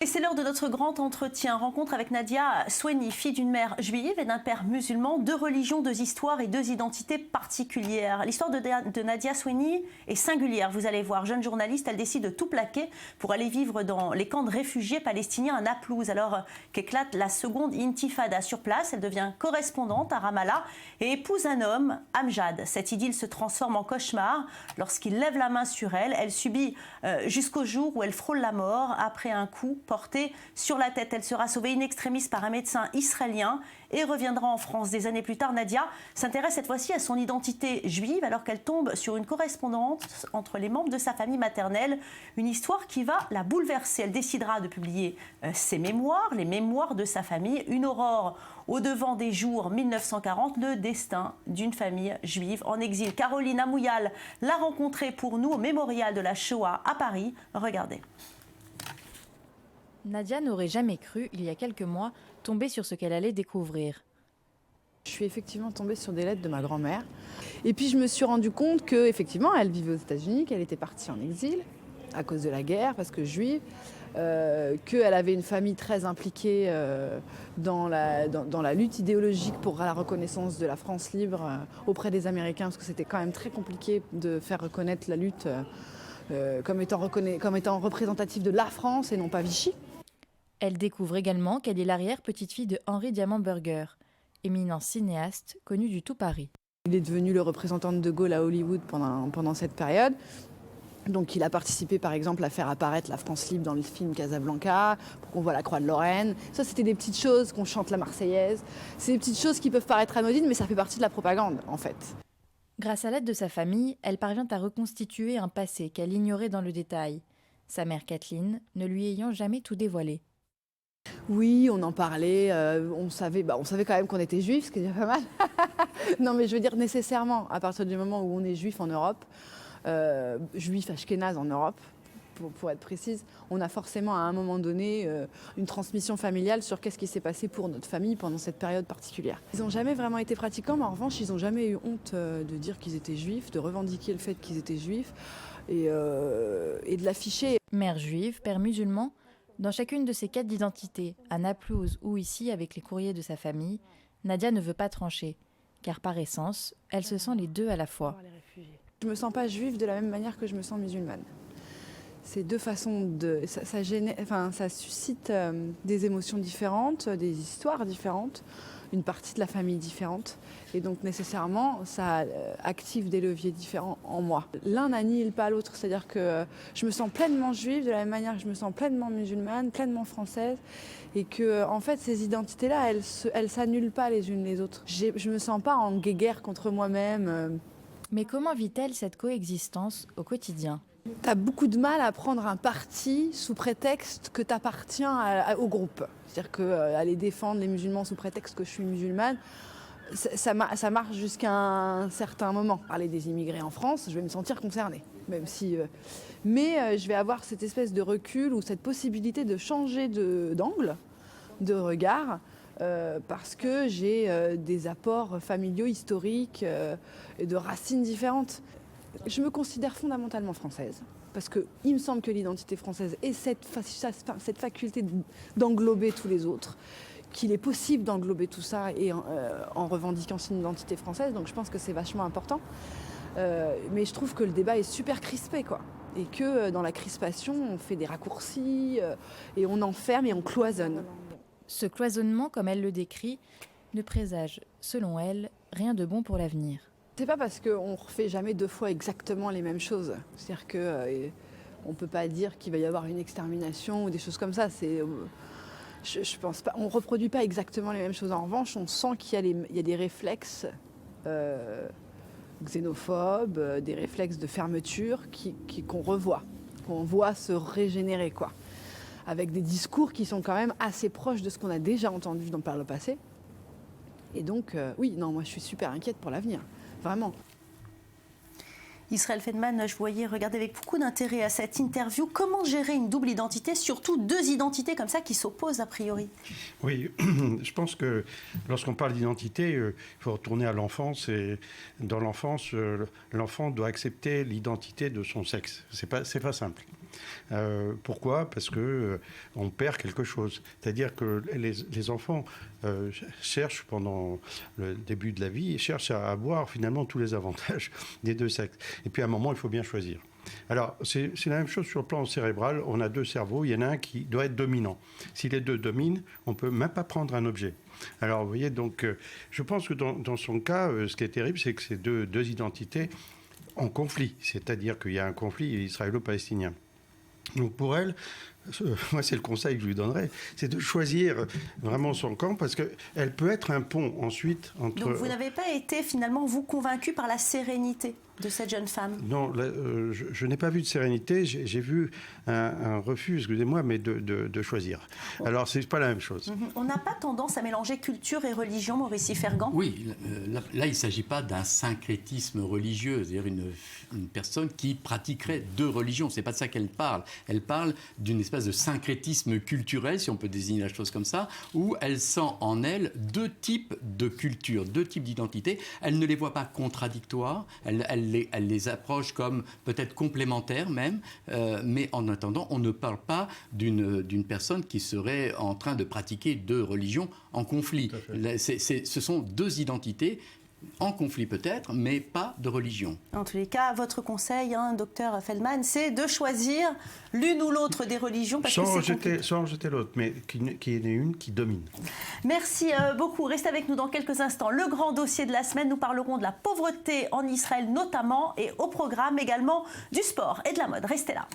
Et c'est l'heure de notre grand entretien. Rencontre avec Nadia Sweni, fille d'une mère juive et d'un père musulman, deux religions, deux histoires et deux identités particulières. L'histoire de Nadia Sweni est singulière, vous allez voir. Jeune journaliste, elle décide de tout plaquer pour aller vivre dans les camps de réfugiés palestiniens à Naplouse. Alors qu'éclate la seconde intifada sur place, elle devient correspondante à Ramallah et épouse un homme, Amjad. Cette idylle se transforme en cauchemar lorsqu'il lève la main sur elle. Elle subit jusqu'au jour où elle frôle la mort après un coup portée sur la tête. Elle sera sauvée in extremis par un médecin israélien et reviendra en France. Des années plus tard, Nadia s'intéresse cette fois-ci à son identité juive alors qu'elle tombe sur une correspondance entre les membres de sa famille maternelle. Une histoire qui va la bouleverser. Elle décidera de publier ses mémoires, les mémoires de sa famille. Une aurore au devant des jours 1940, le destin d'une famille juive en exil. Caroline Amouyal l'a rencontrée pour nous au mémorial de la Shoah à Paris. Regardez. Nadia n'aurait jamais cru, il y a quelques mois, tomber sur ce qu'elle allait découvrir. Je suis effectivement tombée sur des lettres de ma grand-mère. Et puis je me suis rendu compte qu'effectivement, elle vivait aux États-Unis, qu'elle était partie en exil à cause de la guerre, parce que juive, qu'elle avait une famille très impliquée dans la lutte idéologique pour la reconnaissance de la France libre auprès des Américains, parce que c'était quand même très compliqué de faire reconnaître la lutte comme étant représentative de la France et non pas Vichy. Elle découvre également qu'elle est l'arrière-petite-fille de Henri Diamant-Berger, éminent cinéaste connu du tout Paris. Il est devenu le représentant de De Gaulle à Hollywood pendant cette période. Donc il a participé par exemple à faire apparaître la France libre dans le film Casablanca, pour qu'on voit la croix de Lorraine. Ça c'était des petites choses, qu'on chante la Marseillaise. C'est des petites choses qui peuvent paraître anodines, mais ça fait partie de la propagande en fait. Grâce à l'aide de sa famille, elle parvient à reconstituer un passé qu'elle ignorait dans le détail, sa mère Kathleen ne lui ayant jamais tout dévoilé. Oui, on en parlait, on savait quand même qu'on était juifs, ce qui est déjà pas mal. Non mais je veux dire nécessairement, à partir du moment où on est juif en Europe, juif ashkénaze en Europe, pour être précise, on a forcément à un moment donné une transmission familiale sur qu'est-ce qui s'est passé pour notre famille pendant cette période particulière. Ils n'ont jamais vraiment été pratiquants, mais en revanche, ils n'ont jamais eu honte de dire qu'ils étaient juifs, de revendiquer le fait qu'ils étaient juifs et de l'afficher. Mère juive, père musulman, dans chacune de ces quêtes d'identité, à Naplouse ou ici avec les courriers de sa famille, Nadia ne veut pas trancher, car par essence, elle se sent les deux à la fois. Je ne me sens pas juive de la même manière que je me sens musulmane. C'est deux façons de... Ça suscite des émotions différentes, des histoires différentes, une partie de la famille différente. Et donc nécessairement, ça active des leviers différents en moi. L'un n'annihile pas l'autre, c'est-à-dire que je me sens pleinement juive de la même manière que je me sens pleinement musulmane, pleinement française. Et que en fait, ces identités-là, elles s'annulent pas les unes les autres. Je ne me sens pas en guéguerre contre moi-même. Mais comment vit-elle cette coexistence au quotidien ? Tu as beaucoup de mal à prendre un parti sous prétexte que tu appartiens au groupe. C'est-à-dire qu'aller défendre les musulmans sous prétexte que je suis musulmane, ça marche jusqu'à un certain moment. Parler des immigrés en France, je vais me sentir concernée. Même si, mais je vais avoir cette espèce de recul ou cette possibilité de changer d'angle, de regard, parce que j'ai des apports familiaux, historiques et de racines différentes. Je me considère fondamentalement française, parce qu'il me semble que l'identité française est cette faculté d'englober tous les autres, qu'il est possible d'englober tout ça et en revendiquant son identité française, donc je pense que c'est vachement important. Mais je trouve que le débat est super crispé, quoi. Et que dans la crispation, on fait des raccourcis et on enferme et on cloisonne. Ce cloisonnement, comme elle le décrit, ne présage, selon elle, rien de bon pour l'avenir. C'est pas parce qu'on ne refait jamais deux fois exactement les mêmes choses. C'est-à-dire qu'on ne peut pas dire qu'il va y avoir une extermination ou des choses comme ça. Je pense pas. On ne reproduit pas exactement les mêmes choses. En revanche, on sent qu'il y a des réflexes xénophobes, des réflexes de fermeture qu'on revoit, qu'on voit se régénérer, quoi. Avec des discours qui sont quand même assez proches de ce qu'on a déjà entendu par le passé. Et donc, oui, non, moi je suis super inquiète pour l'avenir. Vraiment. Israël Feldman, je voyais regarder avec beaucoup d'intérêt à cette interview. Comment gérer une double identité, surtout deux identités comme ça qui s'opposent a priori? Oui, je pense que lorsqu'on parle d'identité, il faut retourner à l'enfance. Et dans l'enfance, l'enfant doit accepter l'identité de son sexe. C'est pas simple. Pourquoi? Parce que on perd quelque chose. C'est-à-dire que les enfants cherchent pendant le début de la vie, cherchent à avoir finalement tous les avantages des deux sexes. Et puis à un moment, il faut bien choisir. Alors, c'est la même chose sur le plan cérébral. On a deux cerveaux, il y en a un qui doit être dominant. Si les deux dominent, on ne peut même pas prendre un objet. Alors, vous voyez, donc, je pense que dans son cas, ce qui est terrible, c'est que ces deux identités en conflit. C'est-à-dire qu'il y a un conflit israélo-palestinien. Donc, pour elle, moi, c'est le conseil que je lui donnerais, c'est de choisir vraiment son camp, parce qu'elle peut être un pont ensuite entre... Donc, vous n'avez pas été, finalement, vous, convaincu par la sérénité de cette jeune femme? Non, je n'ai pas vu de sérénité, j'ai vu un refus, excusez-moi, mais de choisir. Alors, c'est pas la même chose. On n'a pas tendance à mélanger culture et religion, Maurice Fergan? Oui, là, il ne s'agit pas d'un syncrétisme religieux, c'est-à-dire une personne qui pratiquerait deux religions. C'est pas de ça qu'elle parle. Elle parle d'une espèce de syncrétisme culturel, si on peut désigner la chose comme ça, où elle sent en elle deux types de culture, deux types d'identité. Elle ne les voit pas contradictoires, elle les approche comme peut-être complémentaires même, mais en attendant, on ne parle pas d'une personne qui serait en train de pratiquer deux religions en conflit. Ce sont deux identités en conflit peut-être, mais pas de religion. En tous les cas, votre conseil, docteur Feldman, c'est de choisir l'une ou l'autre des religions. Parce sans rejeter l'autre, mais qu'il y en ait une qui domine. Merci beaucoup. Restez avec nous dans quelques instants. Le grand dossier de la semaine, nous parlerons de la pauvreté en Israël notamment, et au programme également du sport et de la mode. Restez là.